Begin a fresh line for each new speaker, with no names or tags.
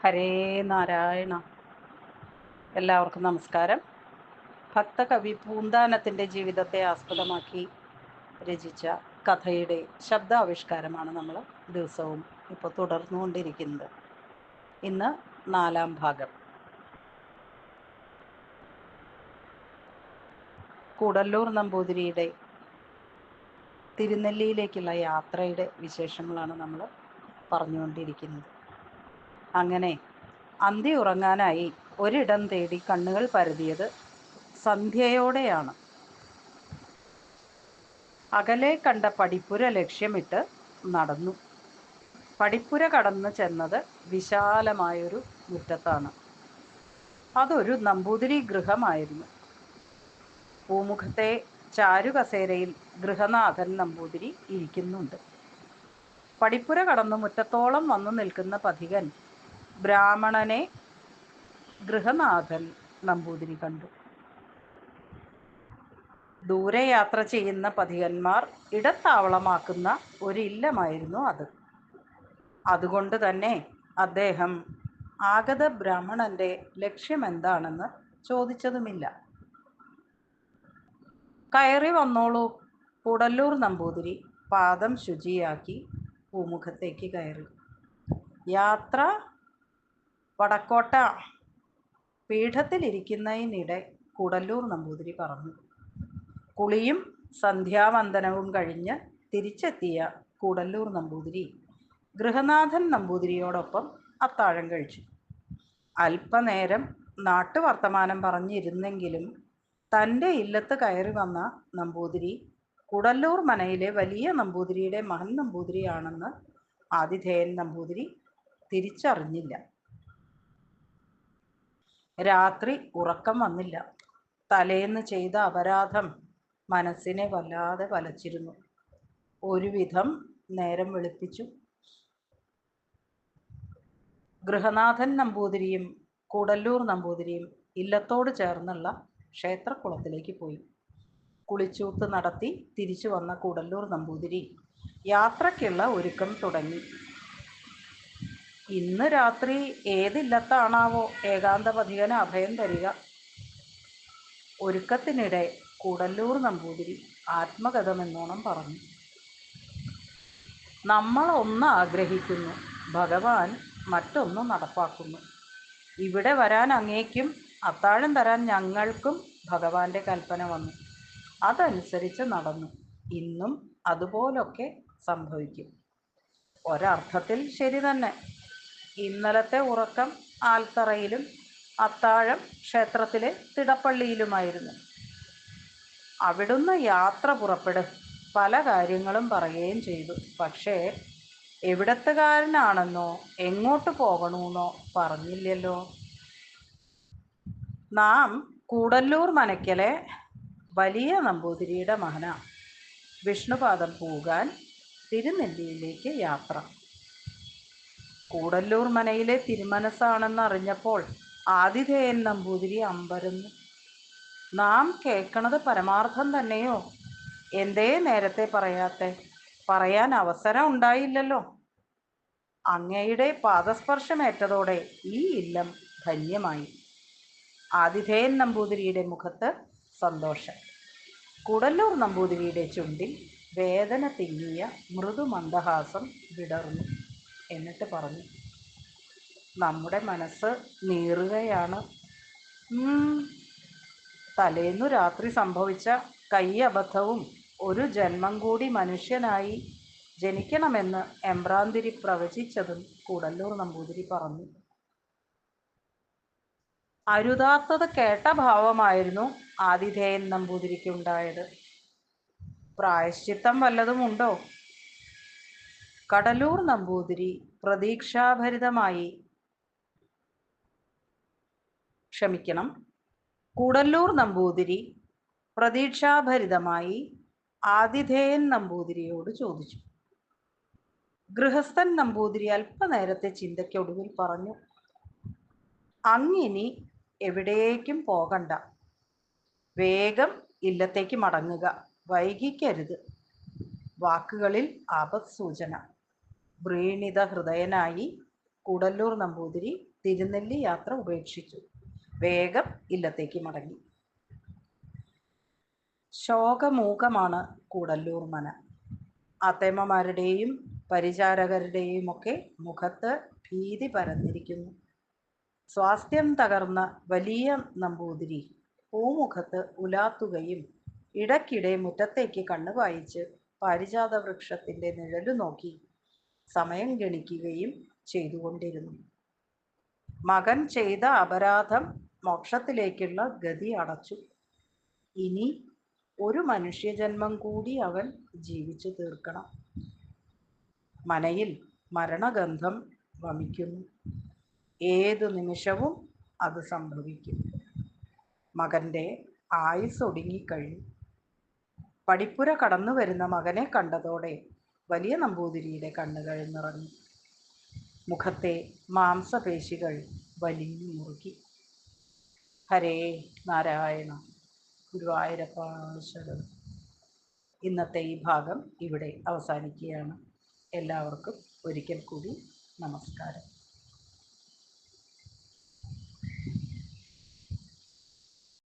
ഹരേ നാരായണ. എല്ലാവർക്കും നമസ്കാരം. ഭക്തകവി പൂന്താനത്തിൻ്റെ ജീവിതത്തെ ആസ്പദമാക്കി രചിച്ച കഥയുടെ ശബ്ദാവിഷ്കാരമാണ് നമ്മൾ ദിവസവും ഇപ്പോൾ തുടർന്നുകൊണ്ടിരിക്കുന്നത്. ഇന്ന് 4-ാം ഭാഗം. കൂടല്ലൂർ നമ്പൂതിരിയുടെ തിരുനെല്ലിയിലേക്കുള്ള യാത്രയുടെ വിശേഷങ്ങളാണ് നമ്മൾ പറഞ്ഞുകൊണ്ടിരിക്കുന്നത്. അങ്ങനെ അന്തി ഉറങ്ങാനായി ഒരിടം തേടി കണ്ണുകൾ പരതിയത് സന്ധ്യയോടെയാണ്. അകലെ കണ്ട പടിപ്പുര ലക്ഷ്യമിട്ട് നടന്നു. പടിപ്പുര കടന്നു ചെന്നത് വിശാലമായൊരു മുറ്റത്താണ്. അതൊരു നമ്പൂതിരി ഗൃഹമായിരുന്നു. പൂമുഖത്തെ ചാരുകസേരയിൽ ഗൃഹനാഥൻ നമ്പൂതിരി ഇരിക്കുന്നുണ്ട്. പടിപ്പുര കടന്നു മുറ്റത്തോളം വന്നു നിൽക്കുന്ന പഥികൻ ബ്രാഹ്മണനെ ഗൃഹനാഥൻ നമ്പൂതിരി കണ്ടു. ദൂരെ യാത്ര ചെയ്യുന്ന പഥികന്മാർ ഇടത്താവളമാക്കുന്ന ഒരില്ലമായിരുന്നു അത്. അതുകൊണ്ട് തന്നെ അദ്ദേഹം ആഗത ബ്രാഹ്മണന്റെ ലക്ഷ്യമെന്താണെന്ന് ചോദിച്ചതുമില്ല. കയറി വന്നോളൂ. കൂടല്ലൂർ നമ്പൂതിരി പാദം ശുചിയാക്കി പൂമുഖത്തേക്ക് കയറി. യാത്ര വടക്കോട്ട. പീഠത്തിലിരിക്കുന്നതിനിടെ കൂടല്ലൂർ നമ്പൂതിരി പറഞ്ഞു. കുളിയും സന്ധ്യാവന്ദനവും കഴിഞ്ഞ് തിരിച്ചെത്തിയ കൂടല്ലൂർ നമ്പൂതിരി ഗൃഹനാഥൻ നമ്പൂതിരിയോടൊപ്പം അത്താഴം കഴിച്ചു. അല്പനേരം നാട്ടുവർത്തമാനം പറഞ്ഞിരുന്നെങ്കിലും തൻ്റെ ഇല്ലത്ത് കയറി വന്ന നമ്പൂതിരി കൂടല്ലൂർ മനയിലെ വലിയ നമ്പൂതിരിയുടെ മഹൻ നമ്പൂതിരിയാണെന്ന് ആതിഥേയൻ നമ്പൂതിരി തിരിച്ചറിഞ്ഞില്ല. രാത്രി ഉറക്കം വന്നില്ല. തലേന്ന് ചെയ്ത അപരാധം മനസ്സിനെ വല്ലാതെ വലച്ചിരുന്നു. ഒരുവിധം നേരം വെളുപ്പിച്ചു. ഗൃഹനാഥൻ നമ്പൂതിരിയും കൂടല്ലൂർ നമ്പൂതിരിയും ഇല്ലത്തോട് ചേർന്നുള്ള ക്ഷേത്രക്കുളത്തിലേക്ക് പോയി. കുളിച്ചൂത്ത് നടത്തി തിരിച്ചു വന്ന കൂടല്ലൂർ നമ്പൂതിരി യാത്രയ്ക്കുള്ള ഒരുക്കം തുടങ്ങി. ഇന്ന് രാത്രി ഏതില്ലത്താണാവോ ഏകാന്ത പഥികന് അഭയം തരിക? ഒരുക്കത്തിനിടെ കൂടല്ലൂർ നമ്പൂതിരി ആത്മഗതമെന്നോണം പറഞ്ഞു. നമ്മൾ ഒന്ന് ആഗ്രഹിക്കുന്നു, ഭഗവാൻ മറ്റൊന്ന് നടപ്പാക്കുന്നു. ഇവിടെ വരാൻ അങ്ങേക്കും അത്താഴം തരാൻ ഞങ്ങൾക്കും ഭഗവാന്റെ കൽപ്പന വന്നു. അതനുസരിച്ച് നടന്നു. ഇന്നും അതുപോലൊക്കെ സംഭവിക്കും. ഒരർത്ഥത്തിൽ ശരി തന്നെ. ഇന്നലത്തെ ഉറക്കം ആൽത്തറയിലും അത്താഴം ക്ഷേത്രത്തിലെ തിടപ്പള്ളിയിലുമായിരുന്നു. അവിടുന്ന് യാത്ര പുറപ്പെടും പല കാര്യങ്ങളും പറയുകയും ചെയ്തു. പക്ഷേ എവിടത്തുകാരനാണെന്നോ എങ്ങോട്ട് പോകണമെന്നോ പറഞ്ഞില്ലല്ലോ. നാം കൂടല്ലൂർ മനയ്ക്കലെ വലിയ നമ്പൂതിരിയുടെ മകന. വിഷ്ണുപാദം പോകാൻ തിരുനെല്ലിയിലേക്ക് യാത്ര. കൂടല്ലൂർ മനയിലെ തിരുമനസ്സാണെന്നറിഞ്ഞപ്പോൾ ആതിഥേയൻ നമ്പൂതിരി അമ്പരന്നു. നാം കേൾക്കണത് പരമാർത്ഥം തന്നെയോ? എന്തേ നേരത്തെ പറയാത്തെ? പറയാൻ അവസരം ഉണ്ടായില്ലല്ലോ. അങ്ങയുടെ പാദസ്പർശമേറ്റതോടെ ഈ ഇല്ലം ധന്യമായി. ആതിഥേയൻ നമ്പൂതിരിയുടെ മുഖത്ത് സന്തോഷം. കൂടല്ലൂർ നമ്പൂതിരിയുടെ ചുണ്ടിൽ വേദന തിങ്ങിയ മൃദുമന്ദഹാസം വിടർന്നു. എന്നിട്ട് പറഞ്ഞു, നമ്മുടെ മനസ്സ് നീറുകയാണ്. തലേന്നു രാത്രി സംഭവിച്ച കയ്യബദ്ധവും ഒരു ജന്മം കൂടി മനുഷ്യനായി ജനിക്കണമെന്ന് എമ്പ്രാന്തിരി പ്രവചിച്ചതും കൂടല്ലൂർ നമ്പൂതിരി പറഞ്ഞു. അരുതാത്തത് കേട്ട ഭാവമായിരുന്നു ആതിഥേയൻ നമ്പൂതിരിക്കുണ്ടായത്. പ്രായശ്ചിത്തം വല്ലതുമുണ്ടോ? കടലൂർ നമ്പൂതിരി കൂടല്ലൂർ നമ്പൂതിരി പ്രതീക്ഷാഭരിതമായി ആതിഥേയൻ നമ്പൂതിരിയോട് ചോദിച്ചു. ഗൃഹസ്ഥൻ നമ്പൂതിരി അല്പനേരത്തെ ചിന്തയ്ക്കൊടുവിൽ പറഞ്ഞു, അങ്ങിനി എവിടേക്കും പോകണ്ട. വേഗം ഇല്ലത്തേക്ക് മടങ്ങുക. വൈകിക്കരുത്. വാക്കുകളിൽ ആപത്സൂചന. വ്രീണിത ഹൃദയനായി കൂടല്ലൂർ നമ്പൂതിരി തിരുനെല്ലി യാത്ര ഉപേക്ഷിച്ചു. വേഗം ഇല്ലത്തേക്ക് മടങ്ങി. ശോകമൂകമാണ് കൂടല്ലൂർ മന. ആത്തേമ്മമാരുടെയും പരിചാരകരുടെയും ഒക്കെ മുഖത്ത് ഭീതി പരന്നിരിക്കുന്നു. സ്വാസ്ഥ്യം തകർന്ന വലിയ നമ്പൂതിരി പൂമുഖത്ത് ഉലാത്തുകയും ഇടയ്ക്കിടെ മുറ്റത്തേക്ക് കണ്ണു വായിച്ച് പാരിജാത വൃക്ഷത്തിന്റെ നിഴലു നോക്കി സമയം ഗണിക്കുകയും ചെയ്തുകൊണ്ടിരുന്നു. മകൻ ചെയ്ത അപരാധം മോക്ഷത്തിലേക്കുള്ള ഗതി അടച്ചു. ഇനി ഒരു മനുഷ്യജന്മം കൂടി അവൻ ജീവിച്ചു തീർക്കണം. മനയിൽ മരണഗന്ധം വമിക്കുന്നു. ഏതു നിമിഷവും അത് സംഭവിക്കും. മകൻ്റെ ആയുസ് ഒടുങ്ങിക്കഴിഞ്ഞു. പടിപ്പുര കടന്നു വരുന്ന മകനെ കണ്ടതോടെ വലിയ നമ്പൂതിരിയുടെ കണ്ണുകൾ നിറഞ്ഞു. മുഖത്തെ മാംസപേശികൾ വലിഞ്ഞു മുറുകി. ഹരേ നാരായണ, ഗുരുവായൂരപ്പ ശരണം. ഇന്നത്തെ ഈ ഭാഗം ഇവിടെ അവസാനിക്കുകയാണ്. എല്ലാവർക്കും ഒരിക്കൽ കൂടി നമസ്കാരം.